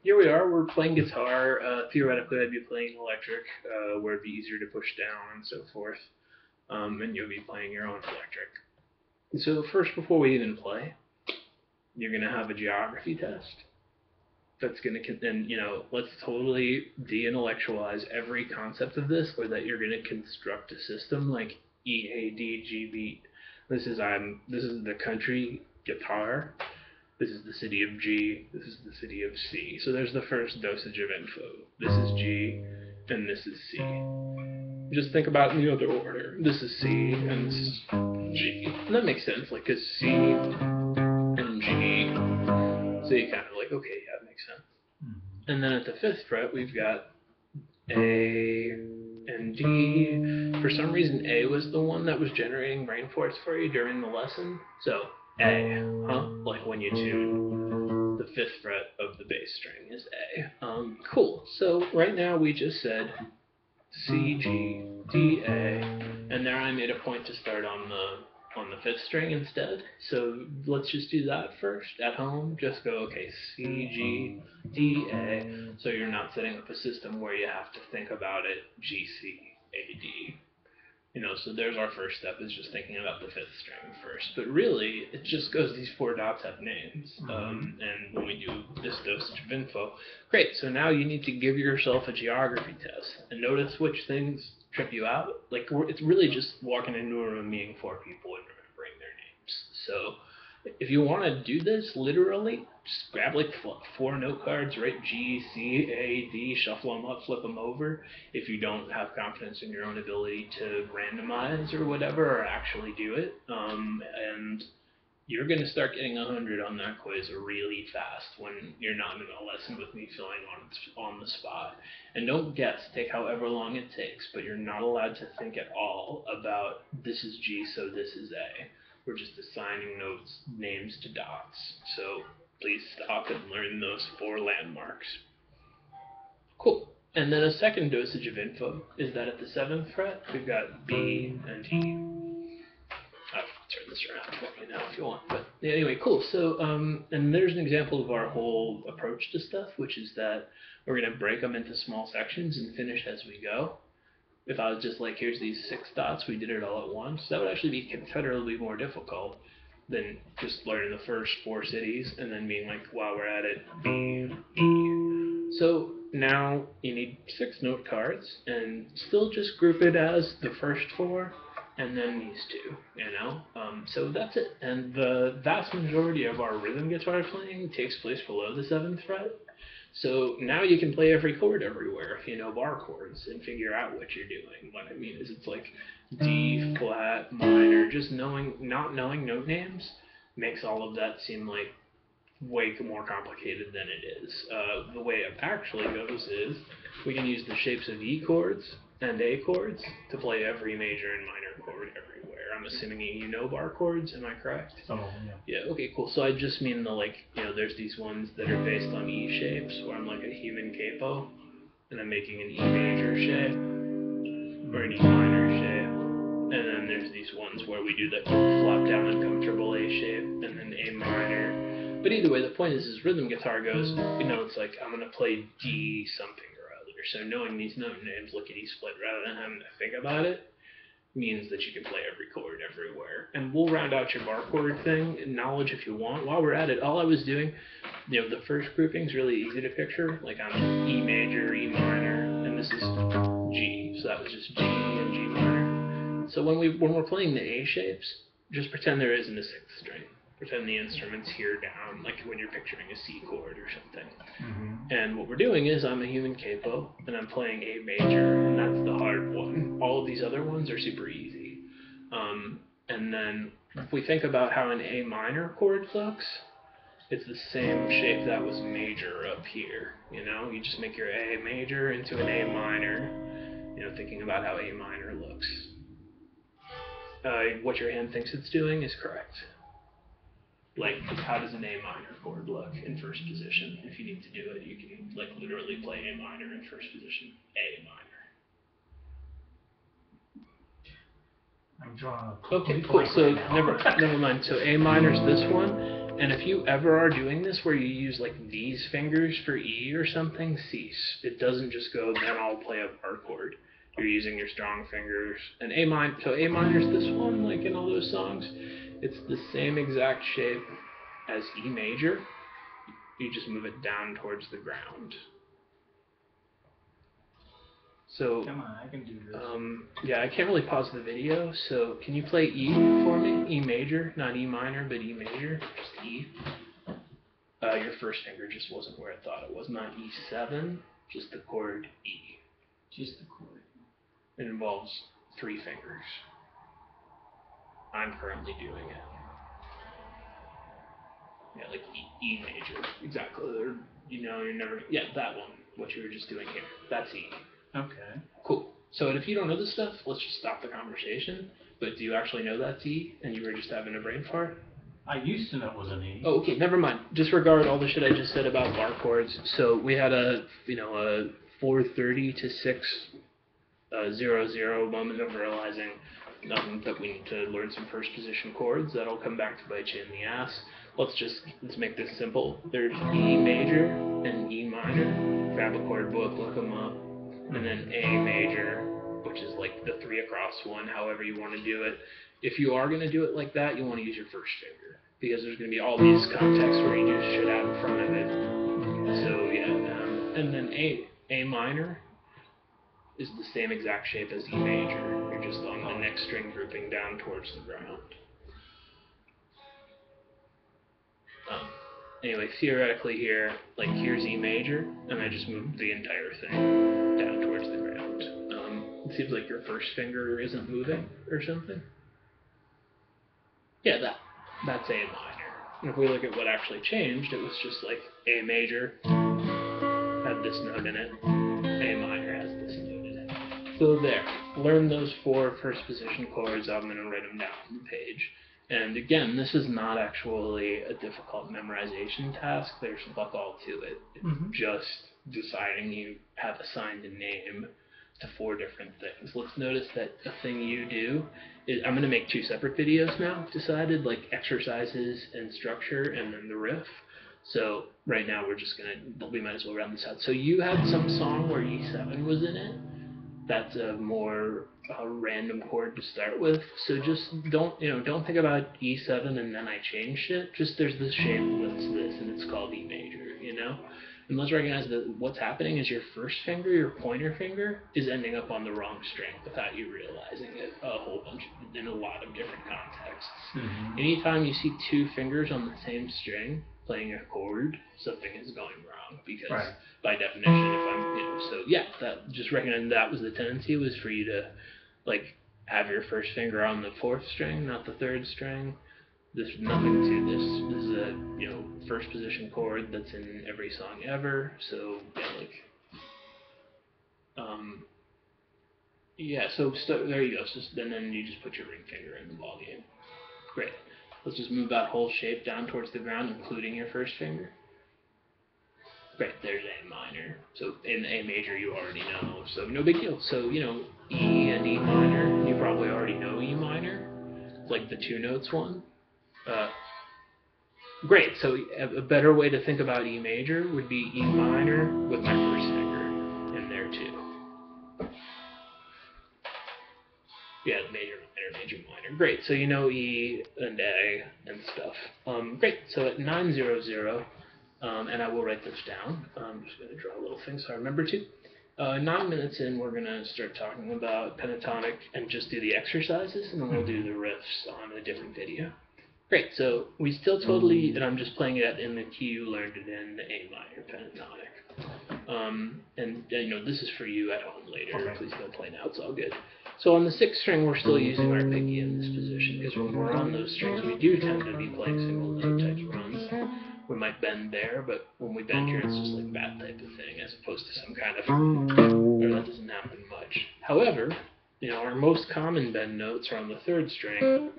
Here we are. We're playing guitar. Theoretically, I'd be playing electric, where it'd be easier to push down and so forth. And you'll be playing your own electric. So first, before we even play, you're gonna have a geography test. That's gonna and let's totally de-intellectualize every concept of this, or that you're gonna construct a system like EADG beat. This is the country guitar. This is the city of G. This is the city of C. So there's the first dosage of info. This is G, and this is C. Just think about it in the other order. This is C, and this is G. And that makes sense, like, because C and G. So you kind of like, okay, yeah, it makes sense. And then at the 5th fret, we've got A and D. For some reason, A was the one that was generating brain force for you during the lesson. So A, like when you tune the 5th fret of the bass string is A. Cool. So right now we just said C, G, D, A, and there I made a point to start on the 5th string instead. So let's just do that first at home. Just go, okay, C, G, D, A. So you're not setting up a system where you have to think about it G, C, A, D. So there's our first step, is just thinking about the 5th string first. But really, it just goes, these 4 dots have names. And when we do this dosage of info, great. So now you need to give yourself a geography test. And notice which things trip you out. Like, it's really just walking into a room, meeting 4 people and remembering their names. So if you want to do this literally, just grab like 4 note cards, write G, C, A, D, shuffle them up, flip them over. If you don't have confidence in your own ability to randomize or whatever, or actually do it, and you're going to start getting 100 on that quiz really fast when you're not in a lesson with me filling on the spot. And don't guess, take however long it takes, but you're not allowed to think at all about this is G, so this is A. We're just assigning names to dots. So please stop and learn those 4 landmarks. Cool. And then a second dosage of info is that at the 7th fret, we've got B and E. I'll turn this around for you now if you want. But anyway, cool. So, and there's an example of our whole approach to stuff, which is that we're going to break them into small sections and finish as we go. If I was just like, here's these 6 dots, we did it all at once, that would actually be considerably more difficult than just learning the first 4 cities and then being like, while we're at it, B, E. So now you need 6 note cards, and still just group it as the first 4 and then these 2, So that's it. And the vast majority of our rhythm guitar playing takes place below the 7th fret. So now you can play every chord everywhere if you know bar chords and figure out what you're doing. What I mean is, it's like D, flat, minor. Just not knowing note names makes all of that seem like way more complicated than it is. The way it actually goes is we can use the shapes of E chords and A chords to play every major and minor chord everywhere. I'm assuming you know bar chords, am I correct? Some of them, yeah. Yeah, okay, cool. So I just mean there's these ones that are based on E shapes, where I'm like a human capo, and I'm making an E major shape, or an E minor shape, and then there's these ones where we do the flop down uncomfortable A shape, and then A minor. But either way, the point is rhythm guitar goes, it's like, I'm going to play D something or other. So knowing these note names, lickety split, rather than having to think about it, means that you can play every chord everywhere. And we'll round out your bar chord thing, knowledge if you want. While we're at it, all I was doing, the first grouping's really easy to picture. Like, I'm E major, E minor, and this is G. So that was just G and G minor. So when we're playing the A shapes, just pretend there isn't a 6th string. Pretend the instrument's here down, like when you're picturing a C chord or something. And what we're doing is, I'm a human capo, and I'm playing A major, and that's the hard one. All of these other ones are super easy. And then if we think about how an A minor chord looks, it's the same shape that was major up here. You just make your A major into an A minor, thinking about how A minor looks. What your hand thinks it's doing is correct. Like, how does an A minor chord look in first position? If you need to do it, you can literally play A minor in first position. A minor. I'm drawing. Okay, cool. So never mind. So A minor's this one, And if you ever are doing this where you use like these fingers for E or something, cease. It doesn't just go, then I'll play a bar chord. You're using your strong fingers. And A minor, so A minor is this one, like in all those songs. It's the same exact shape as E major. You just move it down towards the ground. So, come on, I can do this. yeah, I can't really pause the video, so can you play E for me? E major, not E minor, but E major, just E. Your first finger just wasn't where I thought it was, not E7, just the chord E. Just the chord. It involves 3 fingers. I'm currently doing it. Yeah, like E major, exactly. Or, you know, you're never, yeah, that one, what you were just doing here, that's E. Okay. Cool. So if you don't know this stuff, let's just stop the conversation. But do you actually know that's E, and you were just having a brain fart? I used to know it was an E. Oh, okay, never mind. Disregard all the shit I just said about bar chords. So we had a 4:30 to 6:00 moment of realizing that we need to learn some first position chords. That'll come back to bite you in the ass. Let's make this simple. There's E major and E minor. Grab a chord book, look them up. And then A major, which is like the 3 across one, however you want to do it. If you are going to do it like that, you want to use your first finger, because there's going to be all these contexts where you do shit out in front of it. So yeah, and then A minor is the same exact shape as E major. You're just on the next string grouping down towards the ground. Anyway, theoretically here, like here's E major, and I just moved the entire thing down towards the ground. It seems like your first finger isn't moving or something. Yeah, that's A minor. And if we look at what actually changed, it was just like A major had this note in it, A minor has this note in it. So there, learn those 4 first position chords. I'm going to write them down on the page. And again, this is not actually a difficult memorization task. There's fuck all to it. It's just deciding you have assigned a name to 4 different things. Let's notice that a thing you do is, I'm going to make 2 separate videos now, decided, like exercises and structure, and then the riff. So right now we might as well round this out. So you had some song where E7 was in it. That's a more random chord to start with. So just don't think about E7 and then I changed it. Just there's this shape that's this, and it's called E major, you know? And let's recognize that what's happening is your first finger, your pointer finger, is ending up on the wrong string without you realizing it in a lot of different contexts. Anytime you see 2 fingers on the same string playing a chord, something is going wrong, because by definition, if I'm, so yeah, that just recognizing that was the tendency, was for you to like have your first finger on the 4th string, not the 3rd string. There's nothing to this. This is a first position chord that's in every song ever. So there you go. So then you just put your ring finger in the ballgame. Great. Let's just move that whole shape down towards the ground, including your first finger. Great. There's A minor. So in A major you already know. So no big deal. So E and E minor. You probably already know E minor, like the 2 notes one. Great, so a better way to think about E major would be E minor with my first finger in there too. Yeah, major, minor, major, minor. Great, so you know E and A and stuff. Great, so at 9:00, and I will write this down. I'm just going to draw a little thing so I remember to. 9 minutes in, we're going to start talking about pentatonic and just do the exercises, and then we'll do the riffs on a different video. Great, so we still totally, and I'm just playing it in the key you learned it in, the A minor pentatonic. And this is for you at home later. Okay. Please don't play now, it's all good. So on the 6th string, we're still using our picky in this position, because when we're on those strings, we do tend to be playing single note type runs. We might bend there, but when we bend here, it's just like that type of thing, as opposed to some kind of, that doesn't happen much. However, our most common bend notes are on the 3rd string,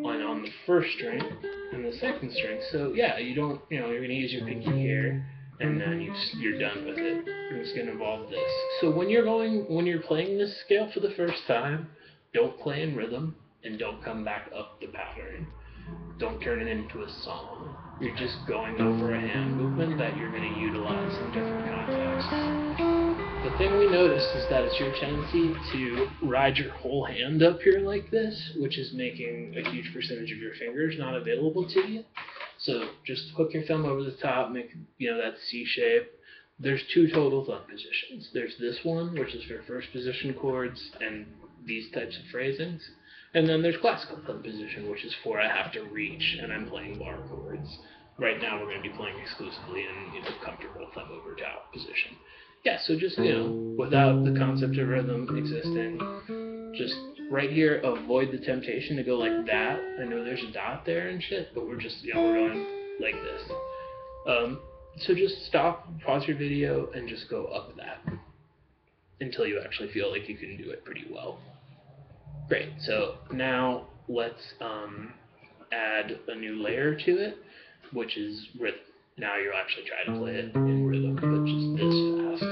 and on the 1st string, and the 2nd string. So yeah, you're going to use your pinky here, and then you're done with it. And it's going to involve this. So when you're playing this scale for the first time, don't play in rhythm, and don't come back up the pattern. Don't turn it into a song. You're just going over a hand movement that you're going to utilize in different contexts. The thing we noticed is that it's your tendency to ride your whole hand up here like this, which is making a huge percentage of your fingers not available to you. So just hook your thumb over the top, make that C shape. There's two total thumb positions. There's this one, which is for first position chords and these types of phrasings. And then there's classical thumb position, which is for I have to reach and I'm playing bar chords. Right now we're going to be playing exclusively in comfortable thumb over top position. Yeah, so just, without the concept of rhythm existing, just right here, avoid the temptation to go like that. I know there's a dot there and shit, but we're just, we're going like this. So just stop, pause your video, and just go up that until you actually feel like you can do it pretty well. Great, so now let's add a new layer to it, which is rhythm. Now you'll actually try to play it in rhythm, but just this fast.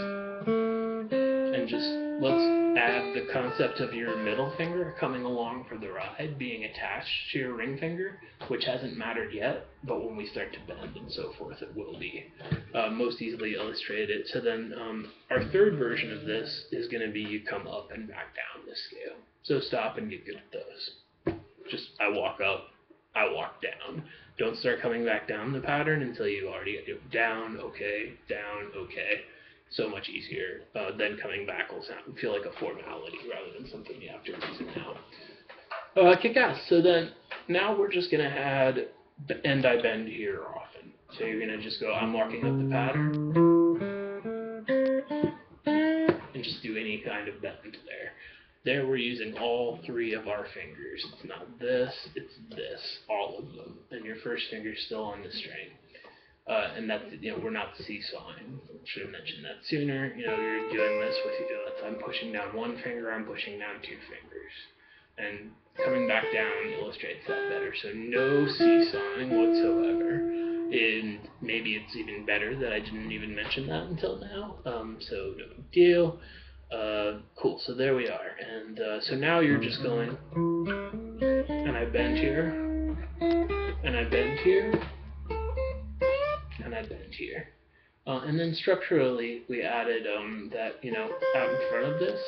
And just let's add the concept of your middle finger coming along for the ride, being attached to your ring finger, which hasn't mattered yet, but when we start to bend and so forth, it will be most easily illustrated. So then our third version of this is going to be you come up and back down this scale. So stop and get good at those. Just I walk up, I walk down. Don't start coming back down the pattern until you already do down, okay, so much easier. Then coming back will feel like a formality rather than something you have to reason now. Kick ass. So then now we're just going to add and I bend here often. So you're going to just go, I'm marking up the pattern and just do any kind of bend there. There we're using all three of our fingers. It's not this, it's this, all of them. And your first finger's still on the string. And that's, we're not seesawing. Should have mentioned that sooner. You're doing this with, I'm pushing down one finger, I'm pushing down two fingers. And coming back down illustrates that better. So no seesawing whatsoever. And maybe it's even better that I didn't even mention that until now. So no big deal. Cool, so there we are. And so now you're just going, and I bend here, and I bend here, and I bend here. And then structurally, we added that, out in front of this,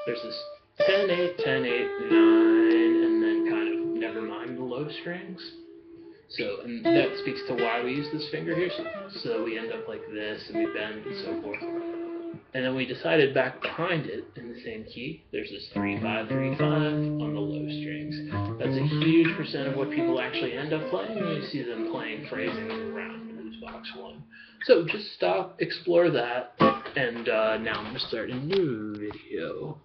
there's this 10, 8, 10, 8, 9, and then kind of never mind the low strings. So, and that speaks to why we use this finger here. So we end up like this, and we bend and so forth. And then we decided back behind it in the same key, there's this 3, 5, 3, 5 on the low strings. That's a huge percent of what people actually end up playing when you see them playing phrasings around blues box 1. So just stop, explore that, and now I'm going to start a new video.